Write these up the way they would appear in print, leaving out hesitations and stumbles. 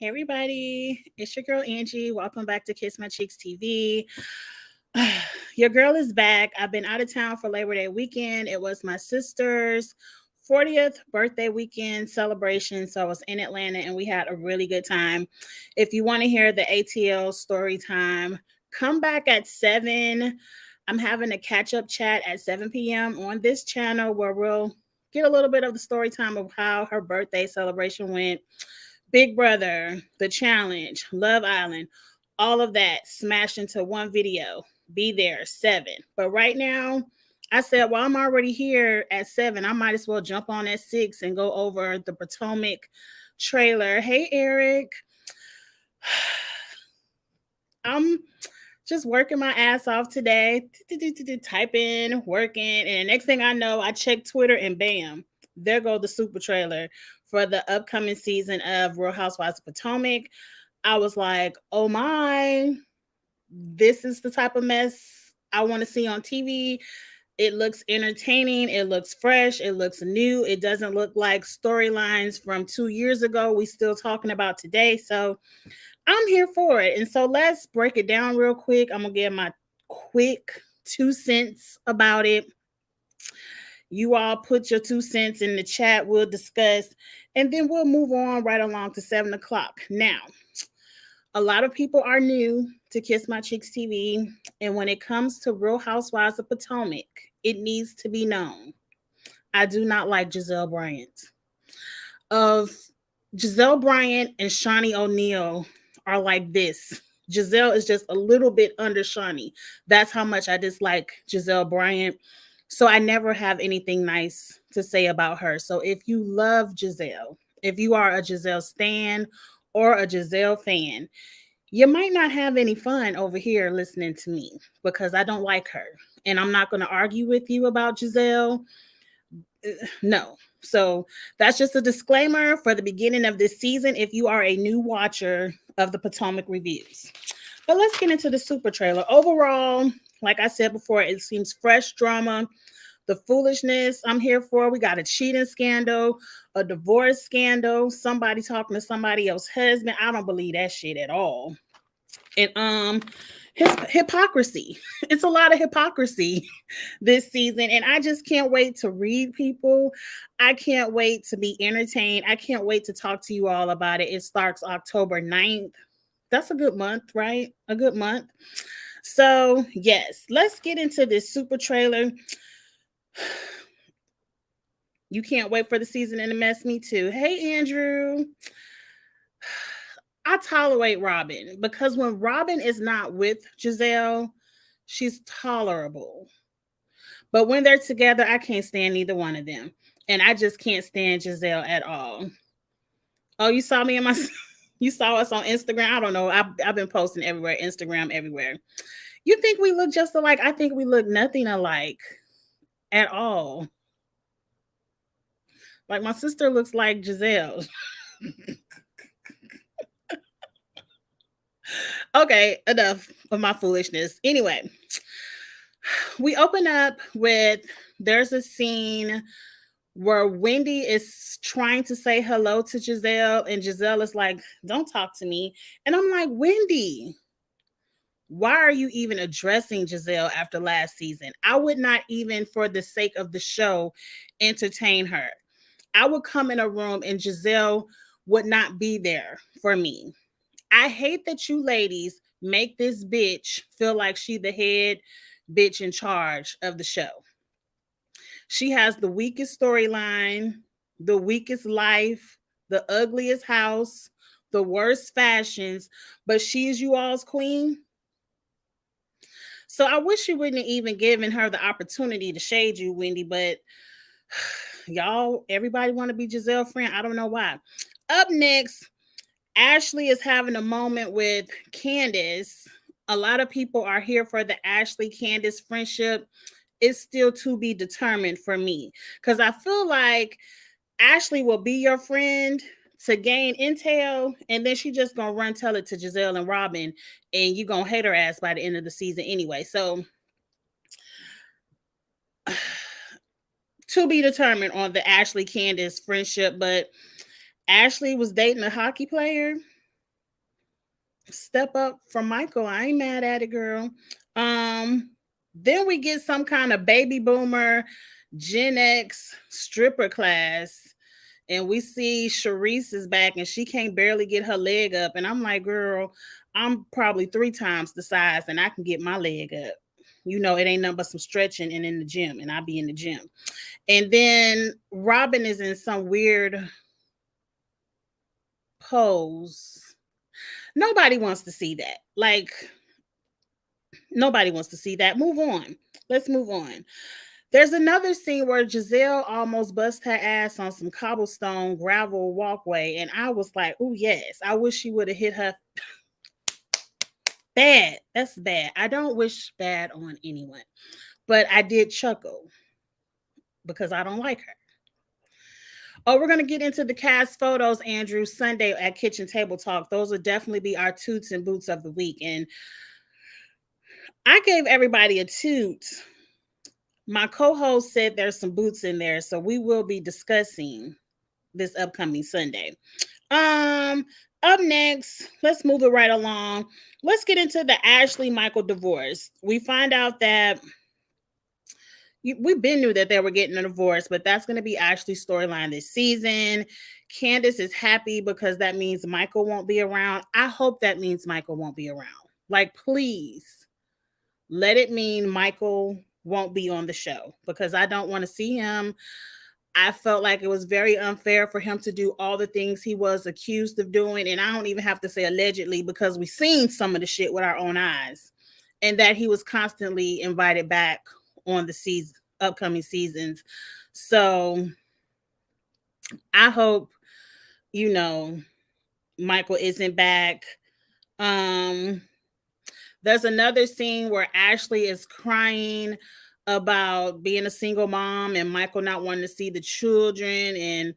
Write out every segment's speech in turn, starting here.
Hey everybody, it's your girl Angie. Welcome back to Kiss My Cheeks TV. Your girl is back. I've been out of town for Labor Day weekend. It was my sister's 40th birthday weekend celebration. So I was in Atlanta and we had a really good time. If you want to hear the ATL story time, come back at 7. I'm having a catch up chat at 7 p.m. on this channel where we'll get a little bit of the story time of how her birthday celebration went. Big Brother, The Challenge, Love Island, all of that smashed into one video. Be there, 7. But right now, I said, well, I'm already here at 7. I might as well jump on at 6 and go over the Potomac trailer. Hey, Eric. I'm just working my ass off today, typing, working. And the next thing I know, I check Twitter and bam, there go the super trailer for the upcoming season of Real Housewives of Potomac. I was like, oh my, this is the type of mess I want to see on TV. It looks entertaining. It looks fresh. It looks new. It doesn't look like storylines from 2 years ago we still talking about today. So I'm here for it. And so let's break it down real quick. I'm going to give my quick 2 cents about it. You all put your 2 cents in the chat. We'll discuss, and then we'll move on right along to 7 o'clock. Now, a lot of people are new to Kiss My Cheeks TV. And when it comes to Real Housewives of Potomac, it needs to be known. I do not like Giselle Bryant. Of Giselle Bryant and Shawnee O'Neal are like this. Giselle is just a little bit under Shawnee. That's how much I dislike Giselle Bryant. So I never have anything nice to say about her. So if you love Giselle, if you are a Giselle stan or a Giselle fan, you might not have any fun over here listening to me because I don't like her. And I'm not going to argue with you about Giselle. No. So that's just a disclaimer for the beginning of this season if you are a new watcher of the Potomac reviews. But let's get into the super trailer. Overall, like I said before, it seems fresh drama. The foolishness I'm here for. We got a cheating scandal, a divorce scandal, somebody talking to somebody else's husband. I don't believe that shit at all. And his hypocrisy. It's a lot of hypocrisy this season, and I just can't wait to read people. I can't wait to be entertained. I can't wait to talk to you all about it. It starts October 9th. That's a good month, right? A good month. So, yes, let's get into this super trailer. You can't wait for the season and to mess me too. Hey, Andrew. I tolerate Robin because when Robin is not with Giselle, she's tolerable. But when they're together, I can't stand either one of them. And I just can't stand Giselle at all. Oh, you saw me in my you saw us on Instagram. I don't know. I've been posting everywhere, Instagram everywhere. You think we look just alike? I think we look nothing alike at all. Like my sister looks like Giselle. Okay, enough of my foolishness. Anyway, we open up with there's a scene where Wendy is trying to say hello to Giselle, and Giselle is like, don't talk to me. And I'm like, Wendy, why are you even addressing Giselle after last season? I would not even, for the sake of the show, entertain her. I would come in a room and Giselle would not be there for me. I hate that you ladies make this bitch feel like she the head bitch in charge of the show. She has the weakest storyline, the weakest life, the ugliest house, the worst fashions, but she's you all's queen. So I wish you wouldn't have even given her the opportunity to shade you, Wendy, but y'all, everybody want to be Giselle friend. I don't know why. Up next, Ashley is having a moment with Candace. A lot of people are here for the Ashley Candace friendship. It's still to be determined for me because I feel like Ashley will be your friend to gain intel, and then she just gonna run tell it to Giselle and Robin, and you gonna hate her ass by the end of the season anyway. So to be determined on the Ashley Candace friendship, but Ashley was dating a hockey player. step up from Michael. I ain't mad at it, girl. Um, then we get some kind of baby boomer Gen X stripper class, and we see Sharice is back and she can't barely get her leg up. And I'm like, girl, I'm probably 3 times the size and I can get my leg up. You know, it ain't nothing but some stretching and in the gym, and I be in the gym. And then Robin is in some weird pose. Nobody wants to see that. Like, nobody wants to see that. Move on. Let's move on. There's another scene where Giselle almost bust her ass on some cobblestone gravel walkway, and I was like, "Oh yes, I wish she would have hit her bad. That's bad. I don't wish bad on anyone, but I did chuckle because I don't like her." Oh, we're gonna get into the cast photos, Andrew, Sunday at Kitchen Table Talk. Those will definitely be our toots and boots of the week, and I gave everybody a toot. My co-host said there's some boots in there, so we will be discussing this upcoming Sunday. Um, Up next, let's move it right along. Let's get into the Ashley Michael divorce. We find out that we've been knew that they were getting a divorce, but that's going to be Ashley's storyline this season. Candace is happy because that means Michael won't be around. I hope that means Michael won't be around. Like, please let it mean Michael won't be on the show because I don't want to see him. I felt like it was very unfair for him to do all the things he was accused of doing. And I don't even have to say allegedly because we've seen some of the shit with our own eyes. And that he was constantly invited back on the season, upcoming seasons. So I hope, you know, Michael isn't back. Um, There's another scene where Ashley is crying about being a single mom and Michael not wanting to see the children, and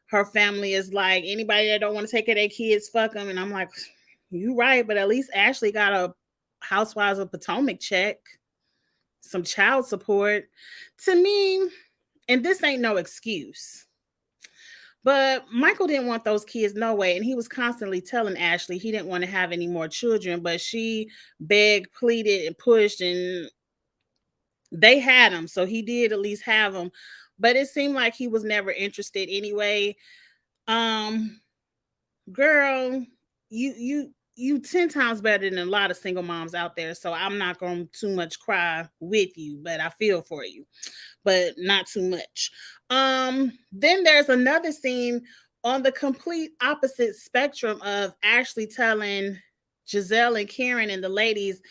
her family is like, anybody that don't want to take care of their kids, fuck them. And I'm like, you right, but at least Ashley got a Housewives of Potomac check, some child support. To me, and this ain't no excuse, but Michael didn't want those kids no way. And he was constantly telling Ashley he didn't want to have any more children, but she begged, pleaded, and pushed, and they had him. So he did at least have him. But it seemed like he was never interested anyway. Um, Girl, you 10 times better than a lot of single moms out there. So I'm not gonna too much cry with you, but I feel for you, but not too much. Then there's another scene on the complete opposite spectrum of Ashley telling Giselle and Karen and the ladies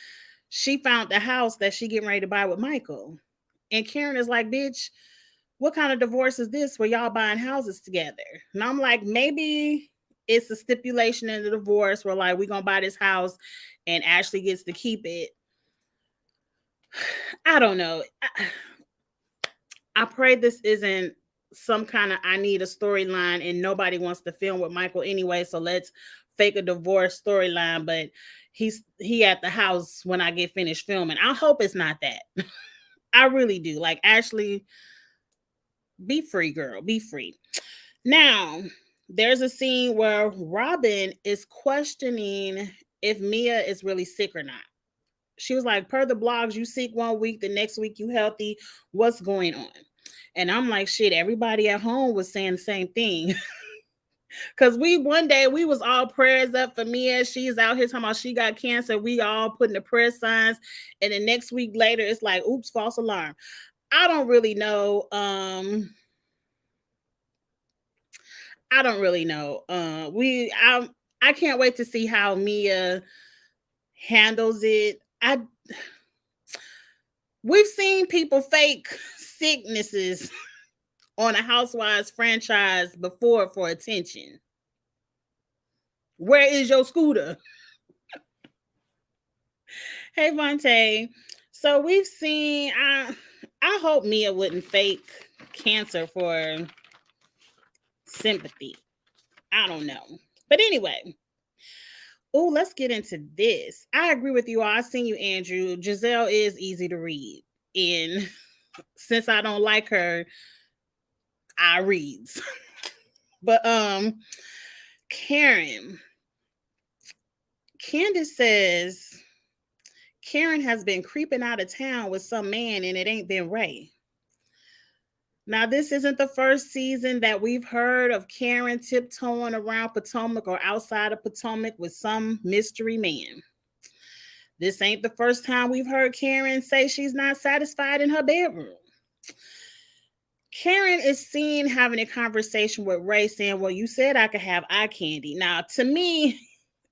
she found the house that she getting ready to buy with Michael. And Karen is like, bitch, what kind of divorce is this where y'all buying houses together? And I'm like, maybe it's a stipulation in the divorce where like we gonna buy this house and Ashley gets to keep it. I don't know. I pray this isn't some kind of I need a storyline and nobody wants to film with Michael anyway, so let's fake a divorce storyline, but he at the house when I get finished filming. I hope it's not that. I really do. Like, Ashley, be free, girl. Be free. Now, there's a scene where Robin is questioning if Mia is really sick or not. She was like, per the blogs, you sick one week, the next week you healthy. What's going on? And I'm like, shit, everybody at home was saying the same thing. Cause one day we was all prayers up for Mia. She's out here talking about she got cancer. We all putting the prayer signs. And the next week later, it's like, oops, false alarm. I don't really know. I don't really know. I can't wait to see how Mia handles it. We've seen people fake sicknesses on a Housewives franchise before for attention. Where is your scooter? Hey, Vontae. So we've seen. I hope Mia wouldn't fake cancer for sympathy. I don't know, but anyway. Oh, let's get into this. I agree with you. I seen you, Andrew. Giselle is easy to read, and since I don't like her, I reads. But Karen, Candace says Karen has been creeping out of town with some man and it ain't been Ray. Now, this isn't the first season that we've heard of Karen tiptoeing around Potomac or outside of Potomac with some mystery man. This ain't the first time we've heard Karen say she's not satisfied in her bedroom. Karen is seen having a conversation with Ray saying, well, you said I could have eye candy. Now, to me,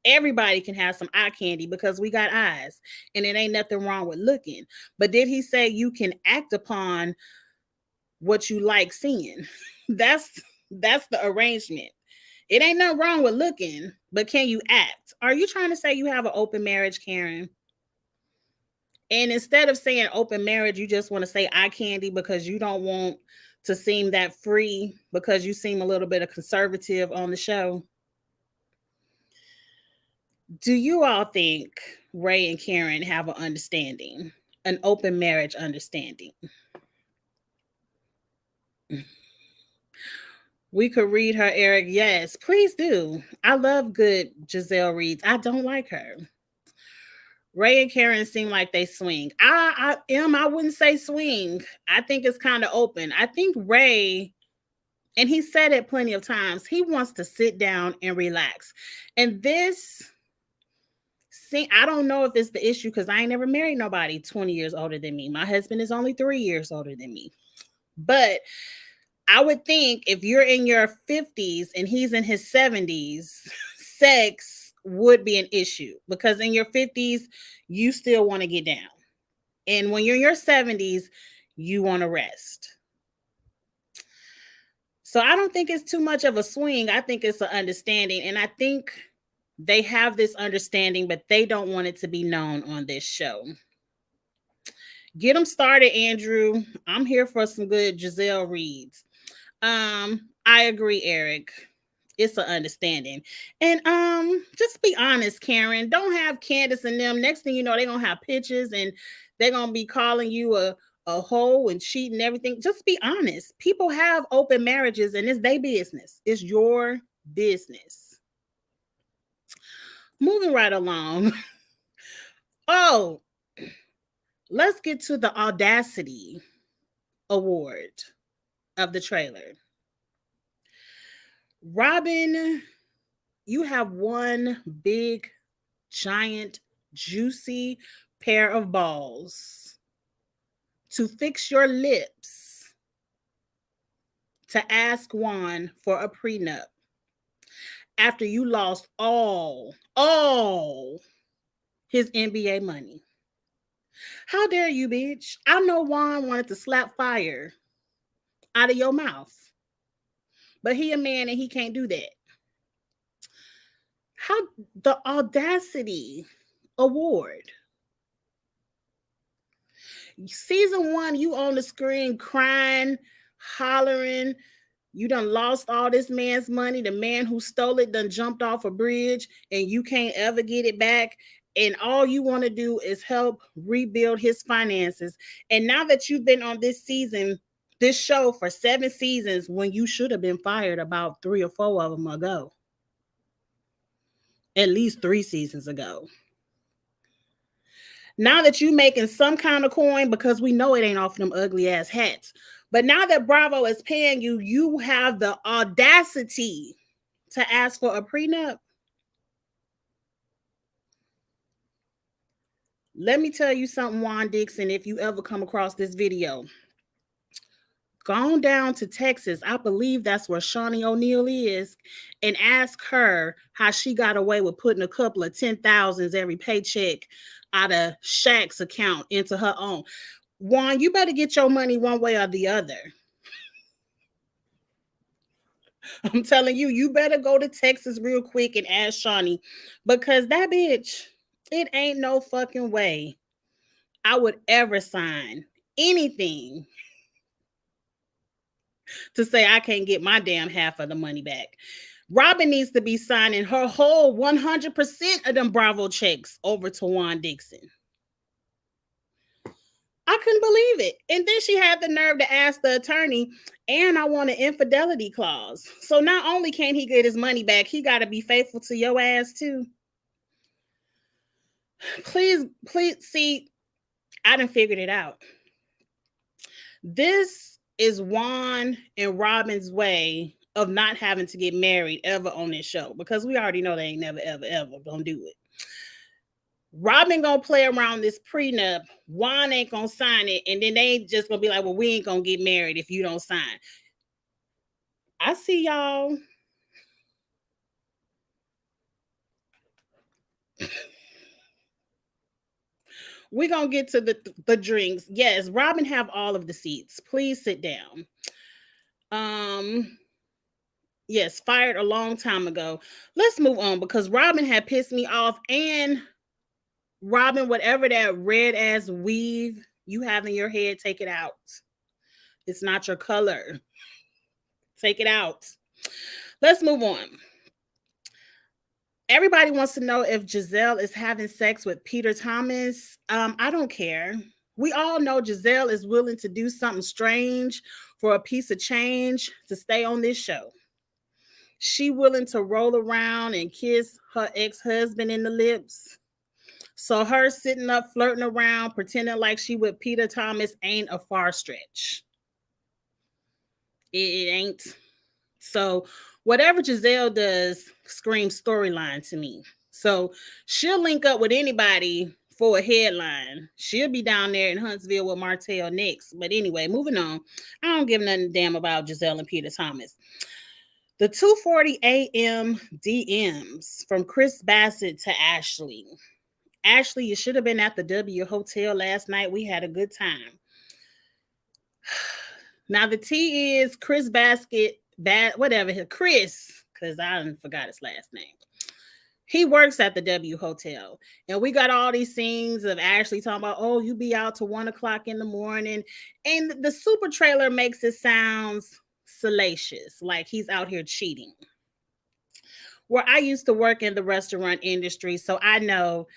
everybody can have some eye candy because we got eyes and it ain't nothing wrong with looking. But did he say you can act upon what you like seeing? That's the arrangement. It ain't nothing wrong with looking, but can you act? Are you trying to say you have an open marriage, Karen? And instead of saying open marriage, you just want to say eye candy because you don't want to seem that free because you seem a little bit of conservative on the show. Do you all think Ray and Karen have an understanding, an open marriage understanding? We could read her, Eric. Yes, please do. I love good Giselle reads. I don't like her. Ray and Karen seem like they swing. I wouldn't say swing. I think it's kind of open. I think Ray, and he said it plenty of times, he wants to sit down and relax. And this, see, I don't know if it's the issue because I ain't never married nobody 20 years older than me. My husband is only 3 years older than me. But I would think if you're in your 50s and he's in his 70s, sex would be an issue because in your 50s, you still want to get down. And when you're in your 70s, you want to rest. So I don't think it's too much of a swing. I think it's an understanding. And I think they have this understanding, but they don't want it to be known on this show. Get them started, Andrew. I'm here for some good Giselle reads. I agree, Eric. It's an understanding. And just be honest, Karen. Don't have Candace and them. Next thing you know, they're gonna have pictures and they're gonna be calling you a hoe and cheating and everything. Just be honest. People have open marriages and it's their business. It's your business. Moving right along. Oh, let's get to the Audacity Award of the trailer. Robin, you have one big, giant, juicy pair of balls to fix your lips to ask Juan for a prenup after you lost all his NBA money. How dare you, bitch? I know Juan wanted to slap fire out of your mouth. But he a man and he can't do that. How the Audacity Award. Season 1, you on the screen crying, hollering. You done lost all this man's money. The man who stole it done jumped off a bridge and you can't ever get it back. And all you want to do is help rebuild his finances. And now that you've been on this show for 7 seasons, when you should have been fired about 3 or 4 of them ago. At least 3 seasons ago. Now that you making some kind of coin, because we know it ain't off them ugly ass hats. But now that Bravo is paying you, you have the audacity to ask for a prenup. Let me tell you something, Juan Dixon, if you ever come across this video. Go down to Texas, I believe that's where Shawnee O'Neal is, and ask her how she got away with putting a couple of 10,000s every paycheck out of Shaq's account into her own. Juan, you better get your money one way or the other. I'm telling you, you better go to Texas real quick and ask Shawnee, because that bitch, it ain't no fucking way I would ever sign anything to say I can't get my damn half of the money back. Robin needs to be signing her whole 100% of them Bravo checks over to Juan Dixon. I couldn't believe it. And then she had the nerve to ask the attorney, and I want an infidelity clause. So not only can't he get his money back, he got to be faithful to your ass too. Please see, I done figured it out. This is Juan and Robin's way of not having to get married ever on this show, because we already know they ain't never, ever, ever gonna do it. Robin gonna play around this prenup. Juan ain't gonna sign it, and then they just gonna be like, "Well, we ain't gonna get married if you don't sign." I see y'all. We're gonna get to the drinks. Yes, Robin have all of the seats. Please sit down. Um, yes, fired a long time ago. Let's move on, because Robin had pissed me off. And Robin, whatever that red ass weave you have in your head, take it out. It's not your color. Take it out. Let's move on. Everybody wants to know if Giselle is having sex with Peter Thomas. I don't care. We all know Giselle is willing to do something strange for a piece of change to stay on this show. She willing to roll around and kiss her ex-husband in the lips. So her sitting up flirting around, pretending like she with Peter Thomas ain't a far stretch. It ain't. So whatever Giselle does screams storyline to me. So she'll link up with anybody for a headline. She'll be down there in Huntsville with Martell next. But anyway, moving on. I don't give nothing damn about Giselle and Peter Thomas. The 2:40 a.m. DMs from Chris Bassett to Ashley. Ashley, you should have been at the W Hotel last night. We had a good time. Now the T is Chris Basket, whatever, Chris, because I forgot his last name. He works at the W Hotel, and we got all these scenes of Ashley talking about, "Oh, you be out to 1 o'clock in the morning," and the super trailer makes it sounds salacious, like he's out here cheating. Where I used to work in the restaurant industry, so I know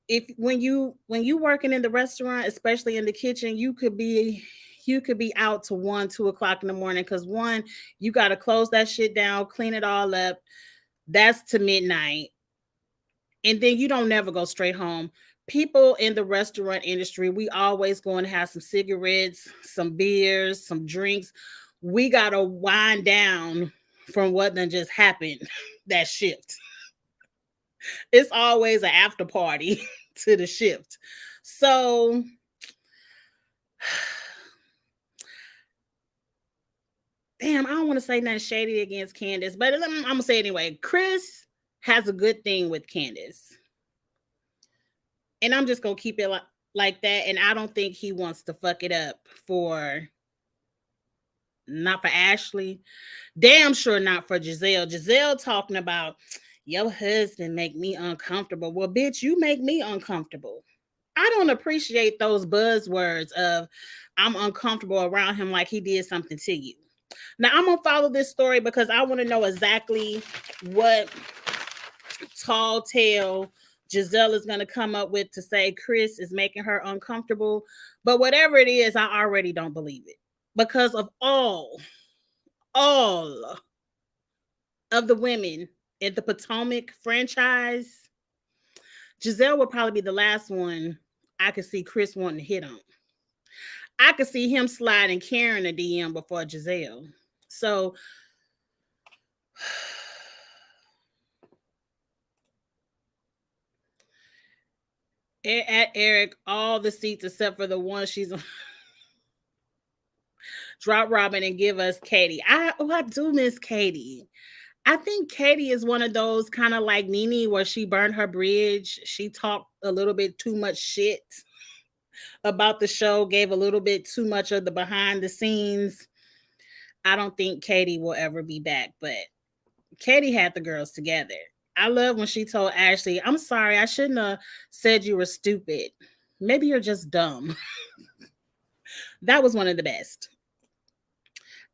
if when you working in the restaurant, especially in the kitchen, you could be out to 1, 2 o'clock in the morning, because one, you got to close that shit down, clean it all up. That's to midnight. And then you don't never go straight home. People in the restaurant industry, we always going to have some cigarettes, some beers, some drinks. We got to wind down from what done just happened that shift. It's always an after party to the shift. So damn, I don't want to say nothing shady against Candace, but I'm gonna say it anyway. Chris has a good thing with Candace, and I'm just gonna keep it like that. And I don't think he wants to fuck it up for not for Ashley, damn sure not for Giselle. Giselle talking about your husband make me uncomfortable. Well, bitch, you make me uncomfortable. I don't appreciate those buzzwords of I'm uncomfortable around him like he did something to you. Now I'm gonna follow this story because I want to know exactly what tall tale Giselle is gonna come up with to say Chris is making her uncomfortable. But whatever it is, I already don't believe it. Because of all of the women in the Potomac franchise, Giselle would probably be the last one I could see Chris wanting to hit on. I could see him sliding Karen a DM before Giselle. So at Eric, all the seats except for the one she's on. Drop Robin and give us Katie. I do miss Katie. I think Katie is one of those kind of like Nene where she burned her bridge. She talked a little bit too much shit about the show, gave a little bit too much of the behind the scenes. I don't think Katie will ever be back, but Katie had the girls together. I love when she told Ashley, "I'm sorry, I shouldn't have said you were stupid. Maybe you're just dumb." That was one of the best.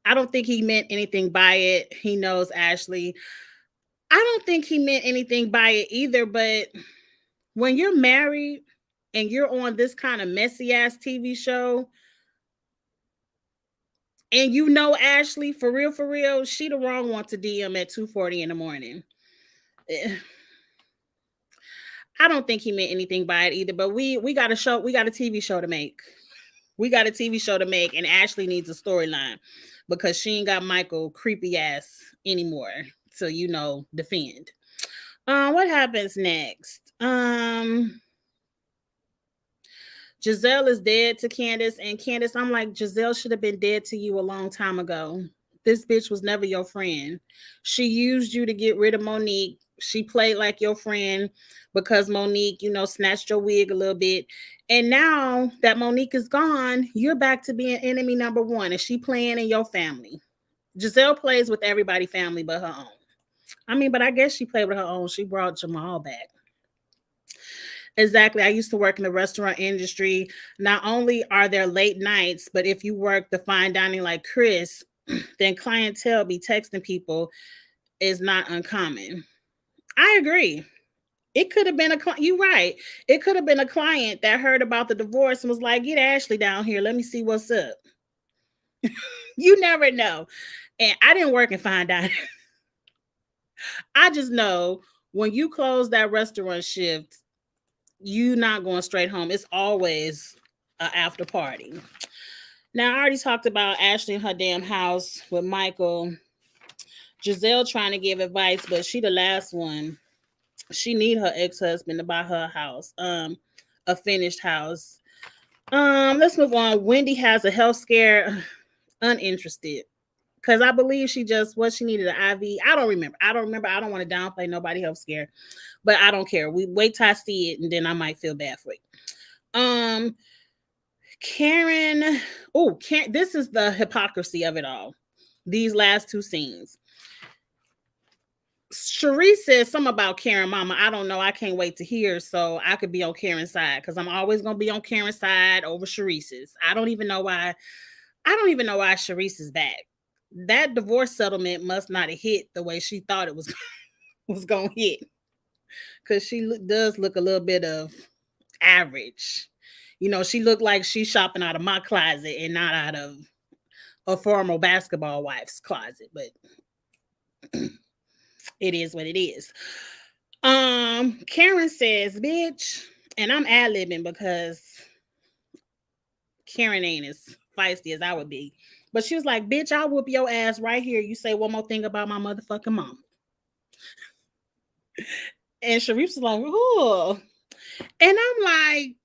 I don't think he meant anything by it. He knows Ashley. I don't think he meant anything by it either, but when you're married and you're on this kind of messy ass TV show, and you know Ashley, for real, she the wrong one to DM at 2:40 in the morning. I don't think he meant anything by it either. But we got a show, we got a TV show to make. We got a TV show to make, and Ashley needs a storyline because she ain't got Michael creepy ass anymore to defend. What happens next? Giselle is dead to Candace, and Candace, I'm like, Giselle should have been dead to you a long time ago. This bitch was never your friend. She used you to get rid of Monique. She played like your friend because Monique, snatched your wig a little bit. And now that Monique is gone, you're back to being enemy number one. And she playing in your family. Giselle plays with everybody family but her own. I mean, but I guess she played with her own. She brought Jamal back. Exactly. I used to work in the restaurant industry. Not only are there late nights, but if you work the fine dining like Chris, then clientele be texting people is not uncommon. I agree. It could have been you right. It could have been a client that heard about the divorce and was like, "Get Ashley down here. Let me see what's up." You never know. And I didn't work in fine dining. I just know when you close that restaurant shift, you not going straight home. It's always an after party. Now, I already talked about Ashley in her damn house with Michael. Giselle trying to give advice, but she the last one. She need her ex-husband to buy her house, a finished house. Let's move on. Wendy has a health scare. Uninterested. Because I believe she needed an IV. I don't remember. I don't want to downplay nobody health scare, but I don't care. We wait till I see it, and then I might feel bad for it. Karen. Oh, this is the hypocrisy of it all. These last two scenes. Sharice says something about Karen Mama. I don't know. I can't wait to hear, so I could be on Karen's side because I'm always gonna be on Karen's side over Sharice's. I don't even know why Sharice is back. That divorce settlement must not have hit the way she thought it was gonna hit, because she does look a little bit of average. She looked like she's shopping out of my closet and not out of a formal basketball wife's closet. But it is what it is. Karen says, "Bitch," and I'm ad-libbing because Karen ain't as feisty as I would be. But she was like, "Bitch, I'll whoop your ass right here. You say one more thing about my motherfucking mom." And Sharif was like, "Oh." And I'm like,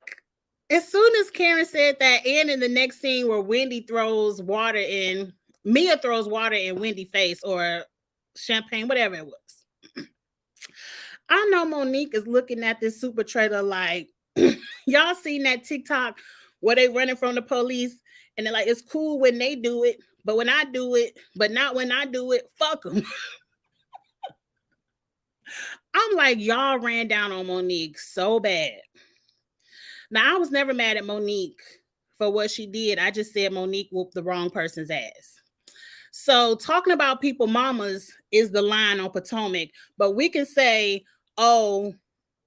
as soon as Karen said that, and in the next scene where Mia throws water in Wendy's face, or champagne, whatever it was. I know Monique is looking at this super trailer like, y'all seen that TikTok where they running from the police and they're like, it's cool when they do it, but when I do it, but not when I do it, fuck them. I'm like, y'all ran down on Monique so bad. Now, I was never mad at Monique for what she did. I just said Monique whooped the wrong person's ass. So talking about people mamas is the line on Potomac, but we can say, oh,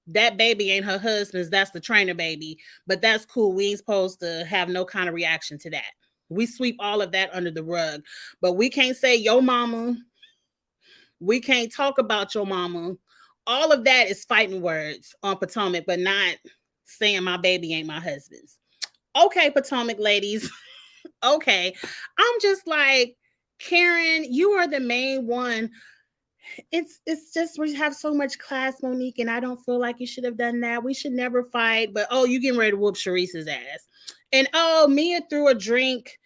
that baby ain't her husband's, that's the trainer baby, but that's cool. We ain't supposed to have no kind of reaction to that. We sweep all of that under the rug, but we can't say your mama. We can't talk about your mama. All of that is fighting words on Potomac, but not saying my baby ain't my husband's. Okay, Potomac ladies. Okay. I'm just like, Karen, you are the main one. It's just, we have so much class, Monique, and I don't feel like you should have done that. We should never fight. But you getting ready to whoop Sharice's ass. And Mia threw a drink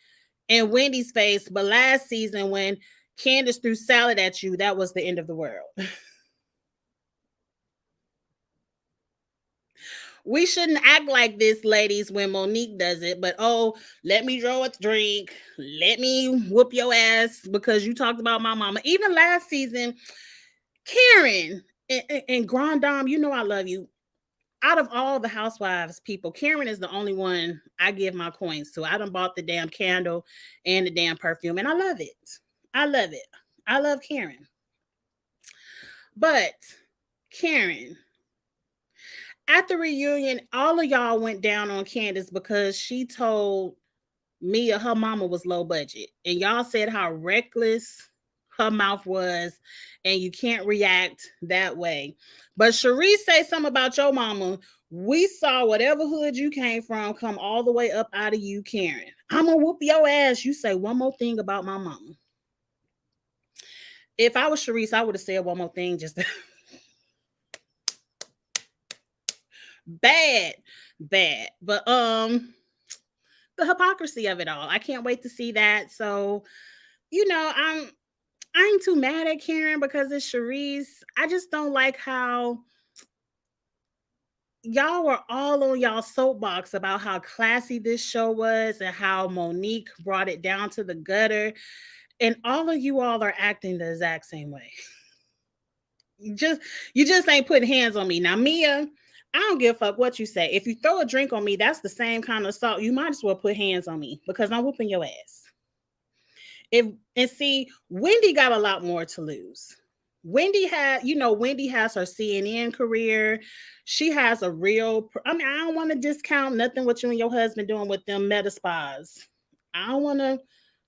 in Wendy's face, but last season when Candace threw salad at you, that was the end of the world. We shouldn't act like this, ladies, when Monique does it. But let me draw a drink. Let me whoop your ass because you talked about my mama. Even last season, Karen and Grand Dame, I love you. Out of all the housewives people, Karen is the only one I give my coins to. I done bought the damn candle and the damn perfume, and I love it. I love it. I love Karen. But Karen, at the reunion, all of y'all went down on Candace because she told Mia her mama was low budget. And y'all said how reckless her mouth was, and you can't react that way. But Sharice say something about your mama. We saw whatever hood you came from come all the way up out of you, Karen. I'm gonna whoop your ass. You say one more thing about my mama. If I was Sharice, I would have said one more thing. Just bad, bad. But the hypocrisy of it all. I can't wait to see that. So, I ain't too mad at Karen because it's Sharice. I just don't like how y'all were all on y'all soapbox about how classy this show was and how Monique brought it down to the gutter. And all of you all are acting the exact same way. You just ain't putting hands on me. Now, Mia, I don't give a fuck what you say. If you throw a drink on me, that's the same kind of assault. You might as well put hands on me because I'm whooping your ass. And see, Wendy got a lot more to lose. Wendy has her CNN career. She has a real, I don't want to discount nothing what you and your husband doing with them meta spas. I don't want to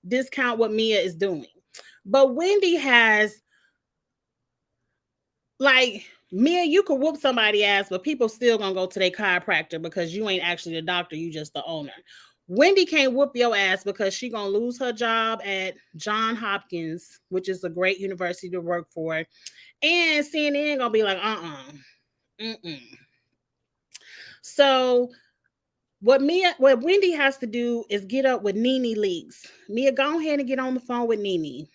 discount what Mia is doing. But Wendy has, like, Mia, you could whoop somebody ass, but people still gonna go to their chiropractor because you ain't actually the doctor, you just the owner. Wendy can't whoop your ass because she gonna lose her job at John Hopkins, which is a great university to work for, and CNN gonna be like, mm-mm. So what Wendy has to do is get up with Nene Leakes. Mia, go ahead and get on the phone with Nene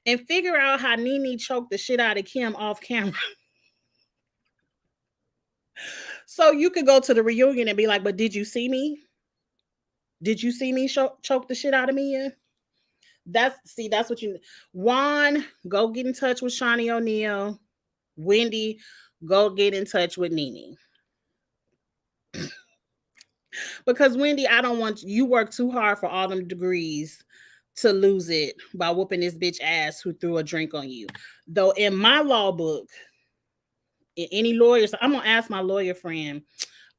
and figure out how Nene choked the shit out of Kim off camera. So you could go to the reunion and be like, but did you see me? Did you see me choke the shit out of Mia? That's what you. Juan, go get in touch with Shawnee O'Neal. Wendy, go get in touch with Nene. Because Wendy, I don't want you work too hard for all them degrees to lose it by whooping this bitch ass who threw a drink on you. Though in my law book, in any lawyers, I'm gonna ask my lawyer friend.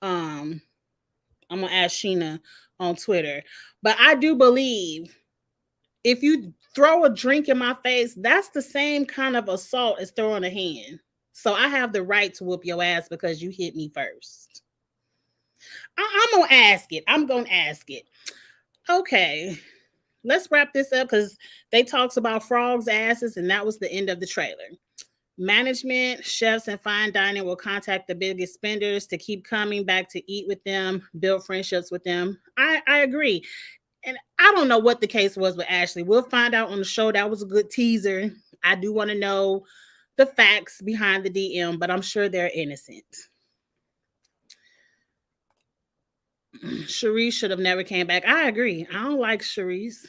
I'm gonna ask Sheena on Twitter. But I do believe if you throw a drink in my face, that's the same kind of assault as throwing a hand. So I have the right to whoop your ass because you hit me first. I'm gonna ask it. I'm gonna ask it. Okay, let's wrap this up because they talks about frogs' asses, and that was the end of the trailer. Management, chefs, and fine dining will contact the biggest spenders to keep coming back to eat with them, build friendships with them. I agree. And I don't know what the case was with Ashley. We'll find out on the show. That was a good teaser. I do want to know the facts behind the DM, but I'm sure they're innocent. Sharice should have never came back. I agree. I don't like Sharice.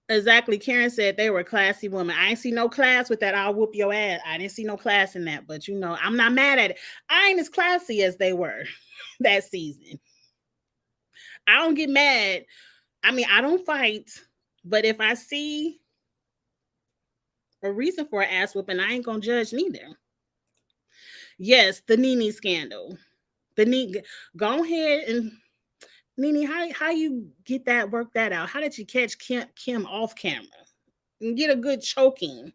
Exactly. Karen said they were classy women. I ain't see no class with that. I'll whoop your ass. I didn't see no class in that, but I'm not mad at it. I ain't as classy as they were that season. I don't get mad. I don't fight, but if I see a reason for an ass whooping, I ain't gonna judge neither. Yes, the Nene scandal. Go ahead and Nene, how you work that out? How did you catch Kim off camera and get a good choking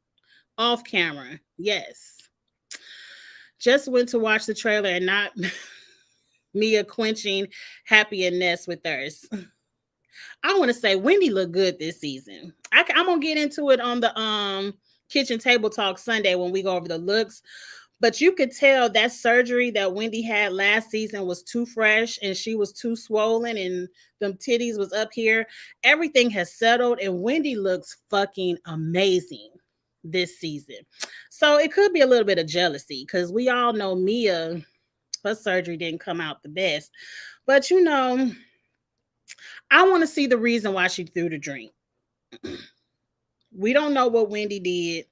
off camera? Yes. Just went to watch the trailer and not Mia quenching Happy and Ness with thirst. I want to say Wendy looked good this season. I'm gonna get into it on the kitchen table talk Sunday when we go over the looks. But you could tell that surgery that Wendy had last season was too fresh and she was too swollen and them titties was up here. Everything has settled and Wendy looks fucking amazing this season. So it could be a little bit of jealousy because we all know Mia, her surgery didn't come out the best. But I want to see the reason why she threw the drink. We don't know what Wendy did.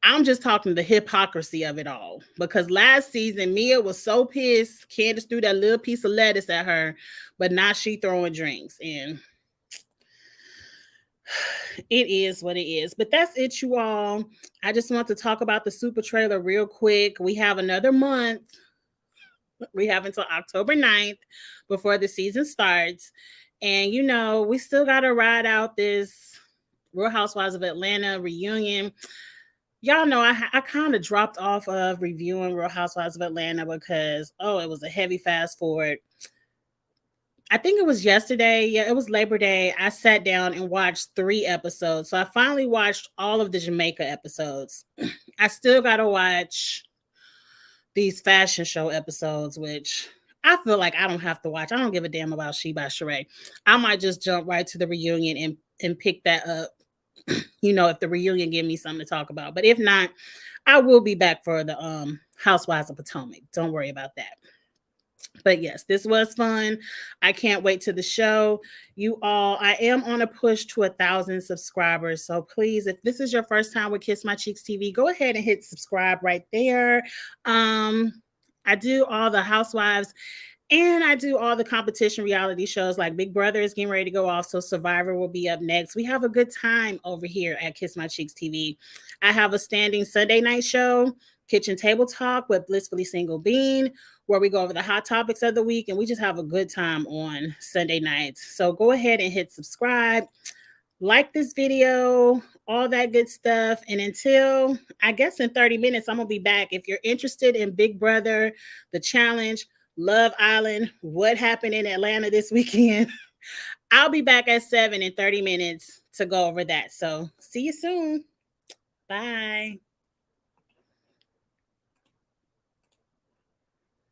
I'm just talking the hypocrisy of it all. Because last season, Mia was so pissed. Candace threw that little piece of lettuce at her, but now she throwing drinks. And it is what it is. But that's it, you all. I just want to talk about the super trailer real quick. We have another month. We have until October 9th before the season starts. And, we still got to ride out this Real Housewives of Atlanta reunion. Y'all know I kind of dropped off of reviewing Real Housewives of Atlanta because, it was a heavy fast forward. I think it was yesterday. Yeah, it was Labor Day. I sat down and watched 3 episodes. So I finally watched all of the Jamaica episodes. I still got to watch these fashion show episodes, which I feel like I don't have to watch. I don't give a damn about She by Sheree. I might just jump right to the reunion and pick that up. If the reunion give me something to talk about. But if not, I will be back for the Housewives of Potomac. Don't worry about that. But yes, this was fun. I can't wait to the show. You all, I am on a push to 1,000 subscribers. So please, if this is your first time with Kiss My Cheeks TV, go ahead and hit subscribe right there. I do all the Housewives and I do all the competition reality shows. Like Big Brother is getting ready to go off, so Survivor will be up next. We have a good time over here at Kiss My Cheeks TV. I have a standing Sunday night show, Kitchen Table Talk with Blissfully Single Bean, where we go over the hot topics of the week, and we just have a good time on Sunday nights. So go ahead and hit subscribe, like this video, all that good stuff. And until, I guess, in 30 minutes, I'm going to be back. If you're interested in Big Brother, The Challenge, Love Island, what happened in Atlanta this weekend, I'll be back at 7 in 30 minutes to go over that. So see you soon. Bye.